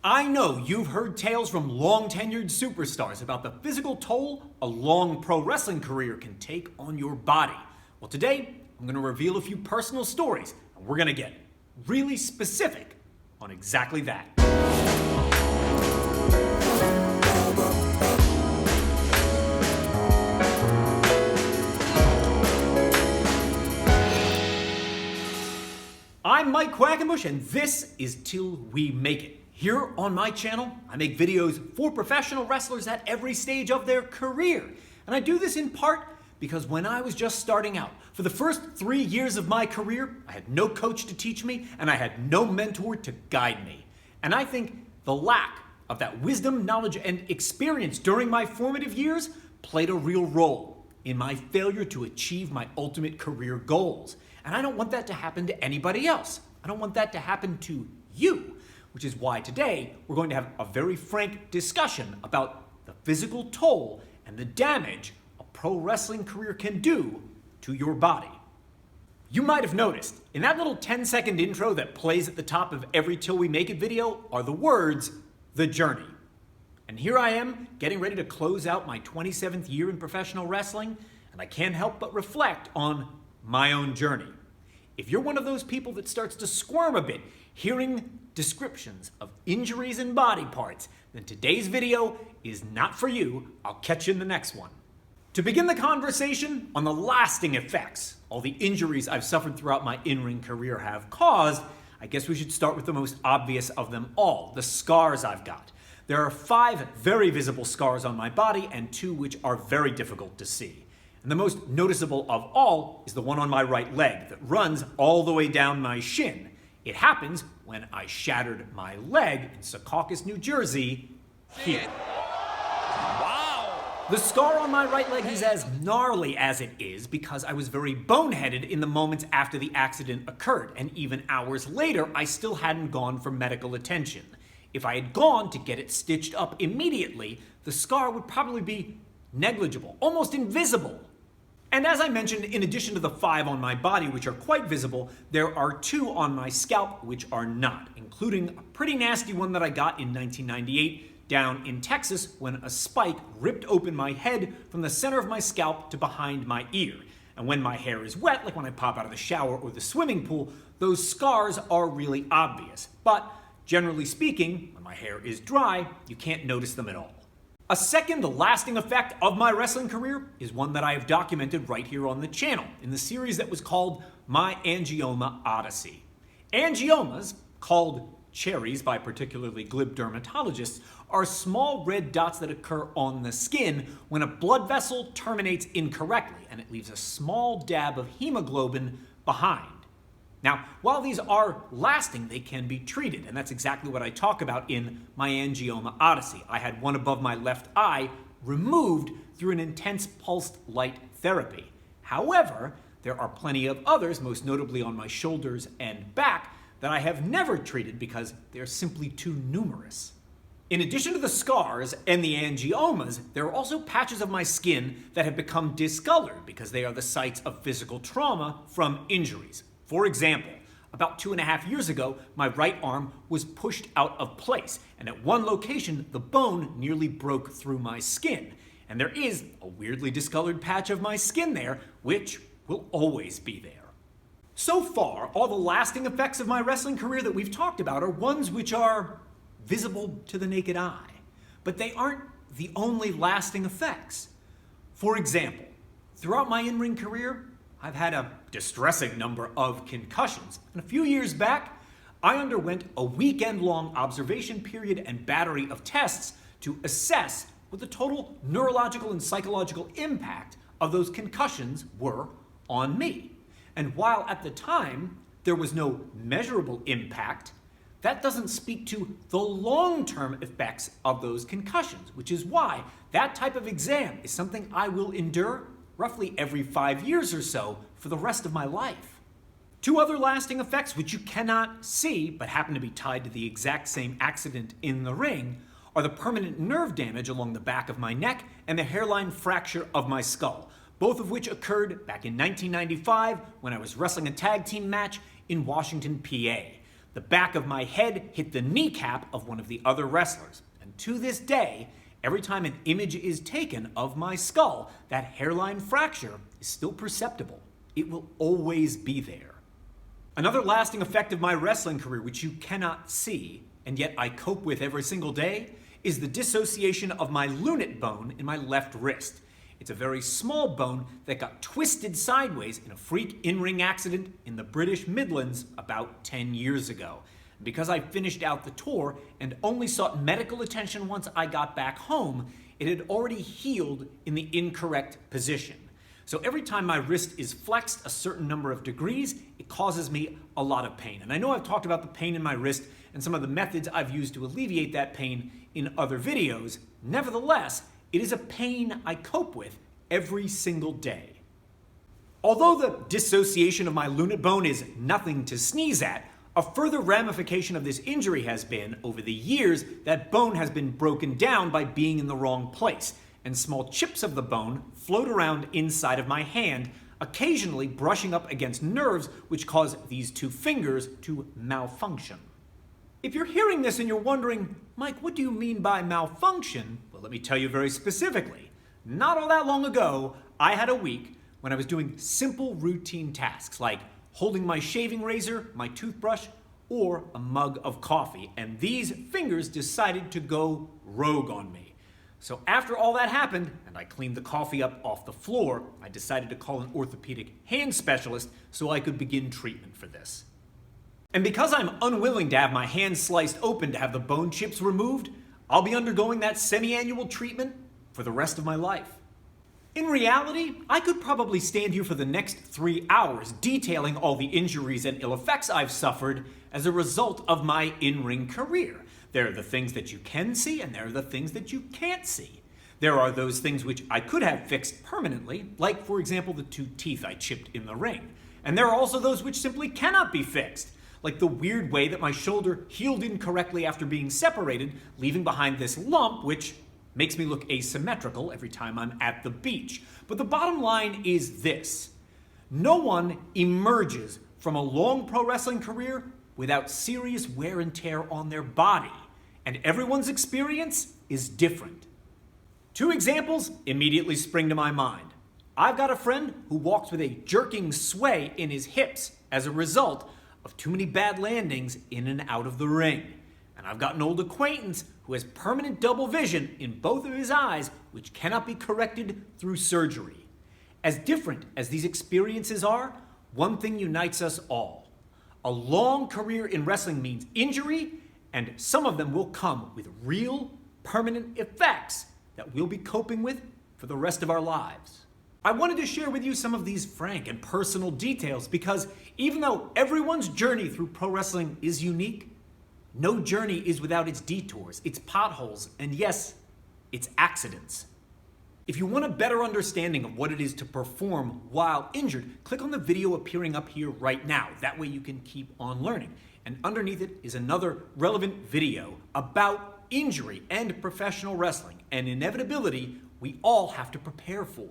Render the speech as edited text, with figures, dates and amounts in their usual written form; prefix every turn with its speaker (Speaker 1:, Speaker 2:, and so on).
Speaker 1: I know you've heard tales from long-tenured superstars about the physical toll a long pro wrestling career can take on your body. Well, today, I'm going to reveal a few personal stories, and we're going to get really specific on exactly that. I'm Mike Quackenbush, and this is Till We Make It. Here on my channel, I make videos for professional wrestlers at every stage of their career. And I do this in part because when I was just starting out, for the first 3 years of my career, I had no coach to teach me and I had no mentor to guide me. And I think the lack of that wisdom, knowledge, and experience during my formative years played a real role in my failure to achieve my ultimate career goals. And I don't want that to happen to anybody else. I don't want that to happen to you. Which is why today we're going to have a very frank discussion about the physical toll and the damage a pro wrestling career can do to your body. You might have noticed, in that little 10-second intro that plays at the top of every Till We Make It video are the words, "The Journey." And here I am, getting ready to close out my 27th year in professional wrestling, and I can't help but reflect on my own journey. If you're one of those people that starts to squirm a bit hearing descriptions of injuries and body parts, then today's video is not for you. I'll catch you in the next one. To begin the conversation on the lasting effects all the injuries I've suffered throughout my in-ring career have caused, I guess we should start with the most obvious of them all, the scars I've got. There are 5 very visible scars on my body and 2 which are very difficult to see. And the most noticeable of all is the one on my right leg that runs all the way down my shin. It happens when I shattered my leg in Secaucus, New Jersey, here. Wow! The scar on my right leg is as gnarly as it is because I was very boneheaded in the moments after the accident occurred, and even hours later, I still hadn't gone for medical attention. If I had gone to get it stitched up immediately, the scar would probably be negligible, almost invisible. And as I mentioned, in addition to the 5 on my body, which are quite visible, there are 2 on my scalp, which are not, including a pretty nasty one that I got in 1998 down in Texas when a spike ripped open my head from the center of my scalp to behind my ear. And when my hair is wet, like when I pop out of the shower or the swimming pool, those scars are really obvious. But generally speaking, when my hair is dry, you can't notice them at all. A second lasting effect of my wrestling career is one that I have documented right here on the channel in the series that was called My Angioma Odyssey. Angiomas, called cherries by particularly glib dermatologists, are small red dots that occur on the skin when a blood vessel terminates incorrectly and it leaves a small dab of hemoglobin behind. Now, while these are lasting, they can be treated, and that's exactly what I talk about in My Angioma Odyssey. I had one above my left eye removed through an intense pulsed light therapy. However, there are plenty of others, most notably on my shoulders and back, that I have never treated because they're simply too numerous. In addition to the scars and the angiomas, there are also patches of my skin that have become discolored because they are the sites of physical trauma from injuries. For example, about 2.5 years ago, my right arm was pushed out of place, and at one location, the bone nearly broke through my skin. And there is a weirdly discolored patch of my skin there, which will always be there. So far, all the lasting effects of my wrestling career that we've talked about are ones which are visible to the naked eye. But they aren't the only lasting effects. For example, throughout my in-ring career, I've had a distressing number of concussions. And a few years back, I underwent a weekend-long observation period and battery of tests to assess what the total neurological and psychological impact of those concussions were on me. And while at the time there was no measurable impact, that doesn't speak to the long-term effects of those concussions, which is why that type of exam is something I will endure roughly every 5 years or so for the rest of my life. 2 other lasting effects which you cannot see but happen to be tied to the exact same accident in the ring are the permanent nerve damage along the back of my neck and the hairline fracture of my skull, both of which occurred back in 1995 when I was wrestling a tag team match in Washington, PA. The back of my head hit the kneecap of one of the other wrestlers. And to this day, every time an image is taken of my skull, that hairline fracture is still perceptible. It will always be there. Another lasting effect of my wrestling career, which you cannot see, and yet I cope with every single day, is the dissociation of my lunate bone in my left wrist. It's a very small bone that got twisted sideways in a freak in-ring accident in the British Midlands about 10 years ago. Because I finished out the tour and only sought medical attention once I got back home, it had already healed in the incorrect position. So every time my wrist is flexed a certain number of degrees, it causes me a lot of pain. And I know I've talked about the pain in my wrist and some of the methods I've used to alleviate that pain in other videos. Nevertheless, it is a pain I cope with every single day. Although the dissociation of my lunate bone is nothing to sneeze at, a further ramification of this injury has been, over the years, that bone has been broken down by being in the wrong place, and small chips of the bone float around inside of my hand, occasionally brushing up against nerves which cause these two fingers to malfunction. If you're hearing this and you're wondering, Mike, what do you mean by malfunction? Well, let me tell you very specifically. Not all that long ago, I had a week when I was doing simple routine tasks like holding my shaving razor, my toothbrush, or a mug of coffee, and these fingers decided to go rogue on me. So after all that happened, and I cleaned the coffee up off the floor, I decided to call an orthopedic hand specialist so I could begin treatment for this. And because I'm unwilling to have my hand sliced open to have the bone chips removed, I'll be undergoing that semi-annual treatment for the rest of my life. In reality, I could probably stand here for the next 3 hours detailing all the injuries and ill effects I've suffered as a result of my in-ring career. There are the things that you can see, and there are the things that you can't see. There are those things which I could have fixed permanently, like, for example, the 2 teeth I chipped in the ring. And there are also those which simply cannot be fixed, like the weird way that my shoulder healed incorrectly after being separated, leaving behind this lump, which makes me look asymmetrical every time I'm at the beach. But the bottom line is this: no one emerges from a long pro wrestling career without serious wear and tear on their body, and everyone's experience is different. 2 examples immediately spring to my mind. I've got a friend who walks with a jerking sway in his hips as a result of too many bad landings in and out of the ring. And I've got an old acquaintance who has permanent double vision in both of his eyes, which cannot be corrected through surgery. As different as these experiences are, one thing unites us all. A long career in wrestling means injury, and some of them will come with real, permanent effects that we'll be coping with for the rest of our lives. I wanted to share with you some of these frank and personal details because even though everyone's journey through pro wrestling is unique, no journey is without its detours, its potholes, and yes, its accidents. If you want a better understanding of what it is to perform while injured, click on the video appearing up here right now. That way you can keep on learning. And underneath it is another relevant video about injury and professional wrestling, an inevitability we all have to prepare for.